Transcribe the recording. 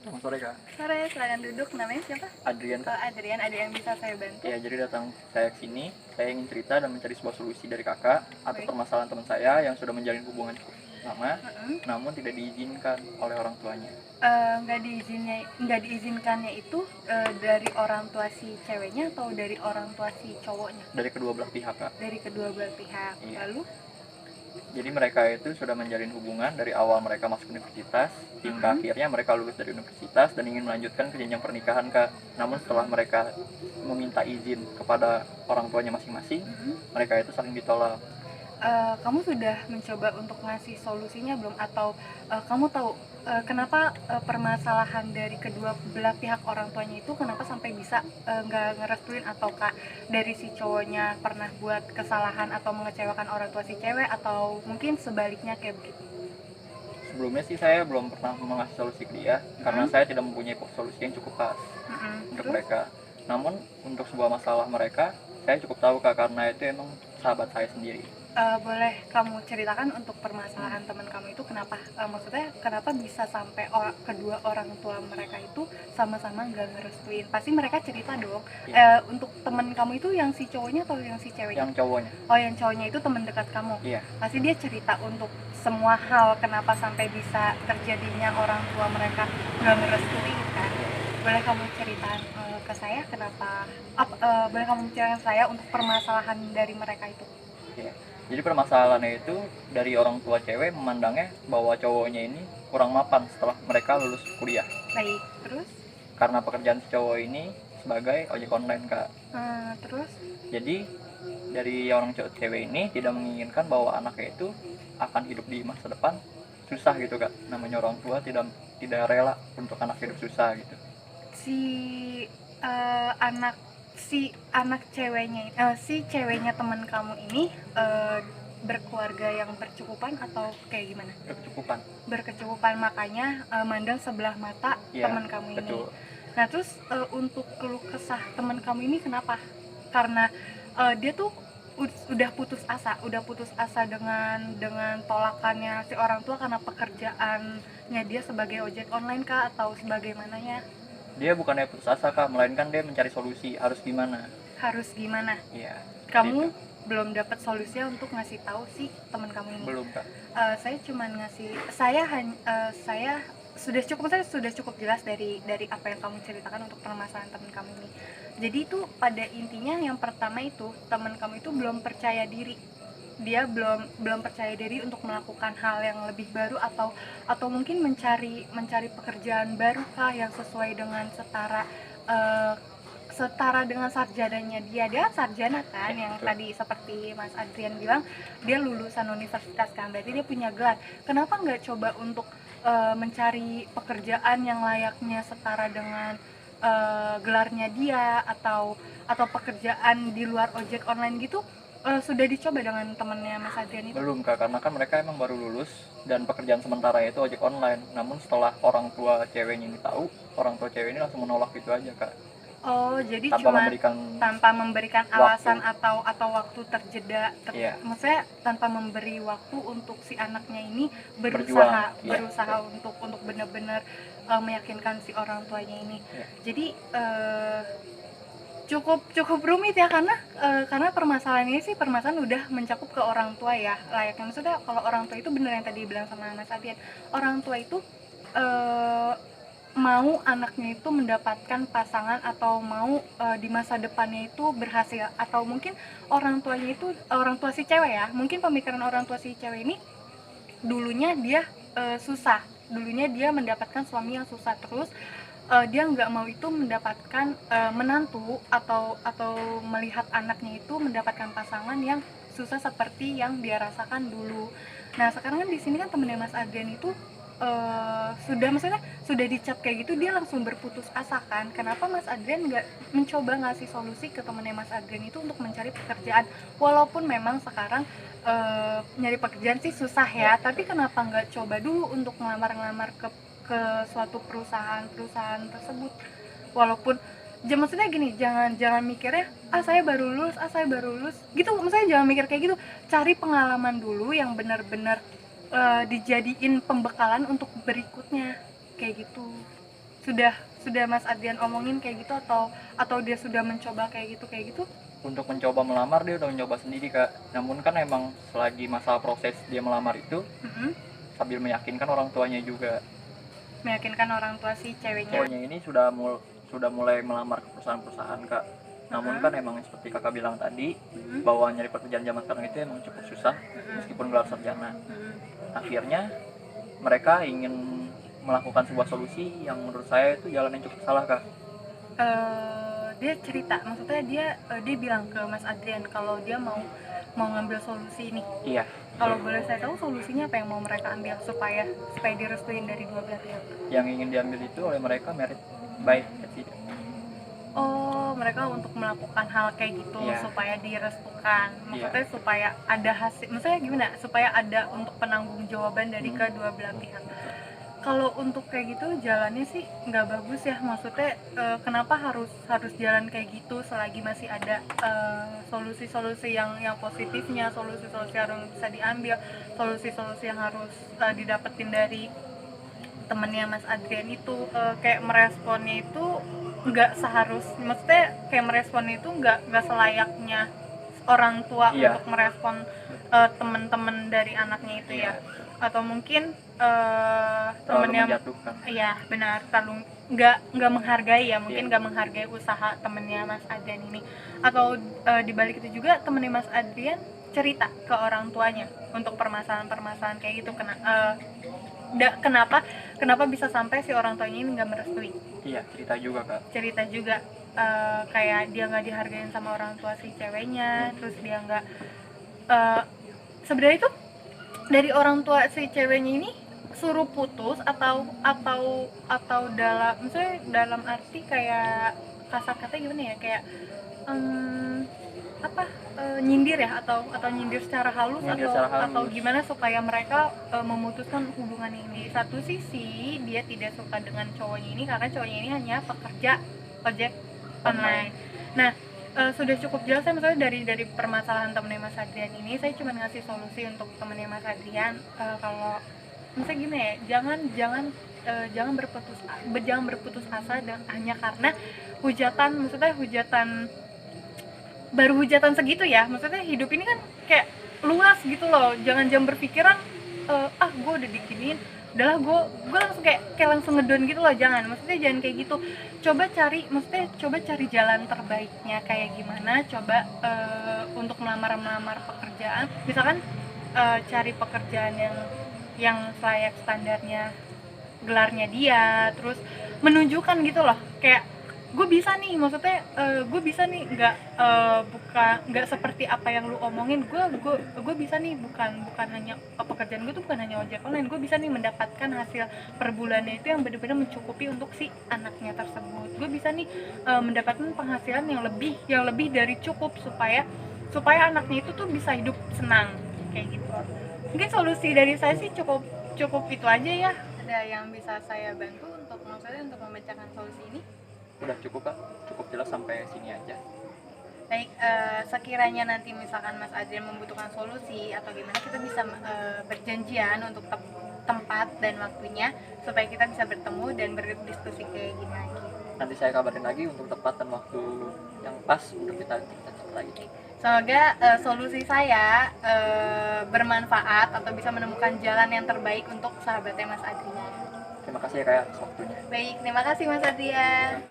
Selamat sore Kak. Sore, silakan duduk. Namanya siapa? Adrian Kak. Adrian, ada yang bisa saya bantu? Ya, jadi datang saya ke sini, saya ingin cerita dan mencari sebuah solusi dari Kakak atas Baik. permasalahan teman saya yang sudah menjalin hubungan cukup lama, Mm-mm. namun tidak diizinkan oleh orang tuanya. Nggak diizinkannya itu dari orang tua si ceweknya atau dari orang tua si cowoknya? Dari kedua belah pihak Kak. Dari kedua belah pihak. Iya. Lalu? Jadi mereka itu sudah menjalin hubungan dari awal mereka masuk universitas hingga akhirnya mereka lulus dari universitas dan ingin melanjutkan ke jenjang pernikahan Kak. Namun setelah mereka meminta izin kepada orang tuanya masing-masing, mereka itu saling ditolak. Kamu sudah mencoba untuk ngasih solusinya belum? Atau kamu tahu kenapa permasalahan dari kedua belah pihak orang tuanya itu kenapa sampai bisa nggak ngerestuin, ataukah dari si cowoknya pernah buat kesalahan atau mengecewakan orang tua si cewek, atau mungkin sebaliknya kayak begitu? Sebelumnya sih saya belum pernah mengasih solusi ke dia karena saya tidak mempunyai solusi yang cukup pas untuk Terus? mereka. Namun untuk sebuah masalah mereka saya cukup tahu Kak, karena itu emang sahabat saya sendiri. Boleh kamu ceritakan untuk permasalahan teman kamu itu kenapa? Maksudnya kenapa bisa sampai kedua orang tua mereka itu sama-sama nggak ngerestuin? Pasti mereka cerita dong. Untuk teman kamu itu yang si cowoknya atau yang si ceweknya? Yang cowoknya. Oh, yang cowoknya itu teman dekat kamu. Iya. Pasti dia cerita untuk semua hal kenapa sampai bisa terjadinya orang tua mereka nggak ngerestuin kan? Boleh kamu ceritakan ke saya kenapa? Boleh kamu ceritakan saya untuk permasalahan dari mereka itu? Iya. Jadi permasalahannya itu dari orang tua cewek memandangnya bahwa cowoknya ini kurang mapan setelah mereka lulus kuliah. Baik, terus? Karena pekerjaan si cowok ini sebagai ojek online Kak. Terus? Jadi dari orang cewek ini tidak menginginkan bahwa anaknya itu akan hidup di masa depan susah gitu Kak. Namanya orang tua tidak rela untuk anak hidup susah gitu. Si ceweknya teman kamu ini berkeluarga yang berkecukupan atau kayak gimana? Berkecukupan, makanya mandang sebelah mata ya, teman kamu ini. Betul. Nah terus untuk keluh kesah teman kamu ini kenapa? Karena dia tuh udah putus asa dengan tolakannya si orang tua karena pekerjaannya dia sebagai ojek online kah atau sebagaimananya? Dia bukannya putus asa Kak, melainkan dia mencari solusi harus gimana. Iya. Kamu gitu. Belum dapat solusinya untuk ngasih tahu si teman kamu ini? Belum Kak. Saya cuman saya sudah cukup jelas dari apa yang kamu ceritakan untuk permasalahan teman kamu ini. Jadi itu pada intinya yang pertama itu teman kamu itu belum percaya diri. Dia belum percaya diri untuk melakukan hal yang lebih baru atau mungkin mencari pekerjaan baru kah yang sesuai dengan setara dengan sarjananya dia sarjana kan, yang tadi seperti Mas Adrian bilang dia lulusan universitas kan, berarti dia punya gelar. Kenapa nggak coba untuk mencari pekerjaan yang layaknya setara dengan gelarnya dia, atau pekerjaan di luar ojek online gitu? Sudah dicoba dengan temannya Mas Adrian itu? Belum Kak, karena kan mereka emang baru lulus dan pekerjaan sementara itu ojek online. Namun setelah orang tua ceweknya ini tahu, orang tua cewek ini langsung menolak gitu aja Kak. Oh, jadi tanpa memberikan alasan waktu. atau waktu terjeda, maksudnya tanpa memberi waktu untuk si anaknya ini berusaha untuk benar-benar meyakinkan si orang tuanya ini. Jadi cukup rumit ya, karena permasalahan ini sih udah mencakup ke orang tua ya, layaknya. Maksudnya kalau orang tua itu benar yang tadi bilang sama Mas Adian, orang tua itu mau anaknya itu mendapatkan pasangan atau mau di masa depannya itu berhasil, atau mungkin orang tua si cewek ya, mungkin pemikiran orang tua si cewek ini dulunya dia dulunya dia mendapatkan suami yang susah, terus dia nggak mau itu mendapatkan menantu atau melihat anaknya itu mendapatkan pasangan yang susah seperti yang dia rasakan dulu. Nah sekarang kan di sini kan temennya Mas Adrian itu sudah dicap kayak gitu, dia langsung berputus asa kan. Kenapa Mas Adrian nggak mencoba ngasih solusi ke temennya Mas Adrian itu untuk mencari pekerjaan? Walaupun memang sekarang nyari pekerjaan sih susah ya, tapi kenapa nggak coba dulu untuk ngelamar ke suatu perusahaan tersebut? Walaupun maksudnya gini, jangan mikirnya saya baru lulus gitu, maksudnya jangan mikir kayak gitu. Cari pengalaman dulu yang benar-benar dijadiin pembekalan untuk berikutnya, kayak gitu. sudah Mas Adrian omongin kayak gitu, atau dia sudah mencoba kayak gitu? Untuk mencoba melamar dia udah mencoba sendiri kak, namun kan emang selagi masa proses dia melamar itu Mm-mm. sambil meyakinkan orang tuanya juga. Meyakinkan orang tua si ceweknya. Ceweknya ini sudah mulai melamar ke perusahaan-perusahaan kak, namun kan emang seperti kakak bilang tadi Mm-mm. bahwa nyari pekerjaan zaman sekarang itu emang cukup susah Mm-mm. meskipun gelar sarjana. Mm-mm. Akhirnya mereka ingin melakukan sebuah solusi yang menurut saya itu jalan yang cukup salah kak. Dia cerita, maksudnya dia bilang ke Mas Adrian kalau dia mau ngambil solusi ini. Iya, Kalau boleh saya tahu solusinya apa yang mau mereka ambil supaya direstuin dari dua belah pihak? yang ingin diambil itu oleh mereka merit by accident. Oh, mereka untuk melakukan hal kayak gitu Iya. supaya direstukan. Maksudnya supaya ada hasil, maksudnya gimana? Supaya ada untuk penanggung-jawaban dari kedua belah pihak. Kalau untuk kayak gitu jalannya sih nggak bagus ya, maksudnya kenapa harus jalan kayak gitu selagi masih ada solusi-solusi yang positifnya, solusi-solusi yang bisa diambil, solusi-solusi yang harus didapetin dari temennya Mas Adrian itu. Kayak meresponnya itu nggak maksudnya kayak meresponnya itu nggak selayaknya orang tua. Iya. Untuk merespon teman-teman dari anaknya itu ya, atau mungkin Terlalu temennya, menjatuhkan. iya benar, terlalu nggak menghargai ya, mungkin nggak menghargai usaha temennya Mas Adrian ini. Atau dibalik itu juga temennya Mas Adrian cerita ke orang tuanya untuk permasalahan kayak gitu. Kenapa bisa sampai si orang tuanya ini nggak merestui? Iya, cerita juga kak. Kayak dia nggak dihargain sama orang tua si ceweknya, terus dia nggak sebenarnya itu dari orang tua si ceweknya ini suruh putus atau maksudnya dalam arti kayak kasar kata gimana ya, kayak nyindir ya, atau nyindir secara halus, atau gimana supaya mereka memutuskan hubungan ini. Satu sisi dia tidak suka dengan cowoknya ini karena cowoknya ini hanya pekerja ojek online. Nah, sudah cukup jelas ya, maksudnya dari permasalahan temennya Mas Adrian ini, saya cuma ngasih solusi untuk temennya Mas Adrian. Kalau misalnya gini ya, jangan berputus asa dan hanya karena baru hujatan segitu ya. Maksudnya hidup ini kan kayak luas gitu loh, jangan berpikiran gue udah diginiin, udahlah gue langsung kayak langsung ngedon gitu loh. Maksudnya jangan kayak gitu. Coba cari jalan terbaiknya kayak gimana. Coba untuk melamar pekerjaan, misalkan cari pekerjaan yang layak standarnya gelarnya dia, terus menunjukkan gitu loh, kayak gue bisa nih, maksudnya nggak seperti apa yang lu omongin. Gue bisa nih, bukan hanya pekerjaan gue tuh bukan hanya ojek online, gue bisa nih mendapatkan hasil per bulannya itu yang benar-benar mencukupi untuk si anaknya tersebut. Gue bisa nih mendapatkan penghasilan yang lebih dari cukup supaya anaknya itu tuh bisa hidup senang kayak gitu. Mungkin solusi dari saya sih cukup itu aja ya. Ada yang bisa saya bantu untuk memecahkan solusi ini? Udah cukup kak, cukup jelas sampai sini aja. Baik, sekiranya nanti misalkan Mas Adrian membutuhkan solusi atau gimana, kita bisa berjanjian untuk tempat dan waktunya supaya kita bisa bertemu dan berdiskusi kayak gini lagi. Nanti saya kabarin lagi untuk tempat dan waktu yang pas untuk kita lagi. Semoga solusi saya bermanfaat atau bisa menemukan jalan yang terbaik untuk sahabatnya Mas Adrian. Terima kasih ya kak atas waktunya. Baik, terima kasih Mas Adrian.